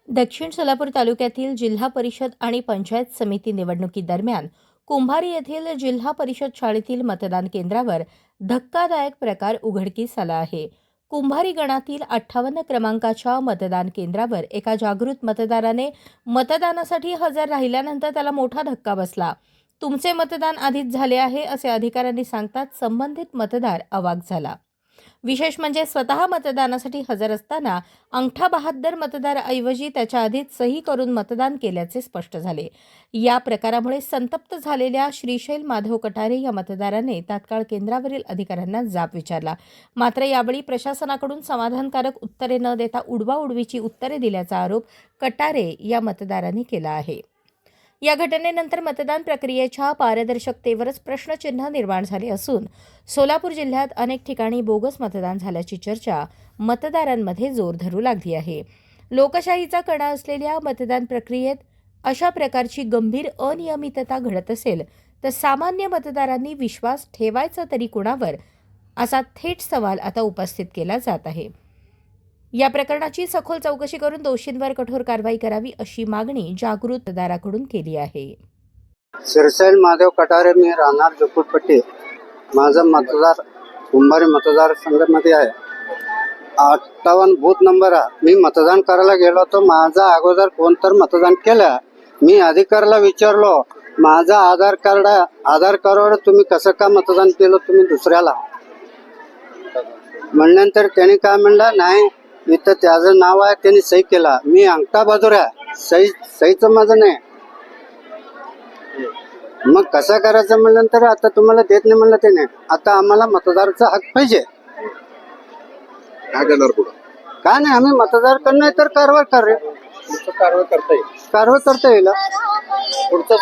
दक्षिण सोलापूर तालुक्यातील जिल्हा परिषद आणि पंचायत समिती निवडणुकीदरम्यान कुंभारी येथील जिल्हा परिषद शाळेतील मतदान केंद्रावर धक्कादायक प्रकार उघडकीस आला आहे. कुंभारी गणातील 58 क्रमांकाच्या मतदान केंद्रावर एका जागृत मतदाराने मतदानासाठी हजर राहिल्यानंतर त्याला मोठा धक्का बसला. तुमचे मतदान आधीच झाले आहे असे अधिकाऱ्यांनी सांगताच संबंधित मतदार अवाक झाला. विशेष म्हणजे स्वतः मतदानासाठी हजर असताना अंगठा बहाद्दर मतदाराऐवजी त्याच्या आधीच सही करून मतदान केल्याचे स्पष्ट झाले. या प्रकारामुळे संतप्त झालेल्या श्रीशैल माधव कटारे या मतदाराने तात्काळ केंद्रावरील अधिकाऱ्यांना जाब विचारला. मात्र यावेळी प्रशासनाकडून समाधानकारक उत्तरे न देता उडवाउडवीची उत्तरे दिल्याचा आरोप कटारे या मतदारांनी केला आहे. या घटनेनंतर मतदान प्रक्रियेच्या पारदर्शकतेवरच प्रश्नचिन्ह निर्माण झाले असून सोलापूर जिल्ह्यात अनेक ठिकाणी बोगस मतदान झाल्याची चर्चा मतदारांमध्ये जोर धरू लागली आहे. लोकशाहीचा कणा असलेल्या मतदान प्रक्रियेत अशा प्रकारची गंभीर अनियमितता घडत असेल तर सामान्य मतदारांनी विश्वास ठेवायचा तरी कुणावर, असा थेट सवाल आता उपस्थित केला जात आहे. या प्रकरणाची सखोल चौकशी करून दोषींवर कठोर कारवाई करावी अशी मागणी जागृत मतदाराकडून केली आहे. श्रीशैल माधव कटारे, मी राहणार जोपूरपट्टी. माझा मतदार कुंभारी मतदार संघामध्ये आहे. 58 बूथ नंबर आहे. मी मतदान करायला गेलो तर माझा अगोदर कोणतर मतदान केलं. मी अधिकाऱ्याला विचारलो, माझा आधार कार्डवर तुम्ही कसं का मतदान केलं तुम्ही दुसऱ्याला. म्हणल्यानंतर त्याने काय म्हणलं, नाही इथं त्याचं नाव आहे त्यांनी सही केला. मी अंगठा बहादूर आहे, सहीचं माझं नाही. मग कसं करायचं म्हणल्यानंतर आता तुम्हाला देत नाही म्हणलं त्याने. आता आम्हाला मतदाराचा हक्क पाहिजे. काय करणार पुढं? काय नाही, आम्ही मतदार करणार तर कारवाई करता येईल. कारवाई करता येईल. पुढचा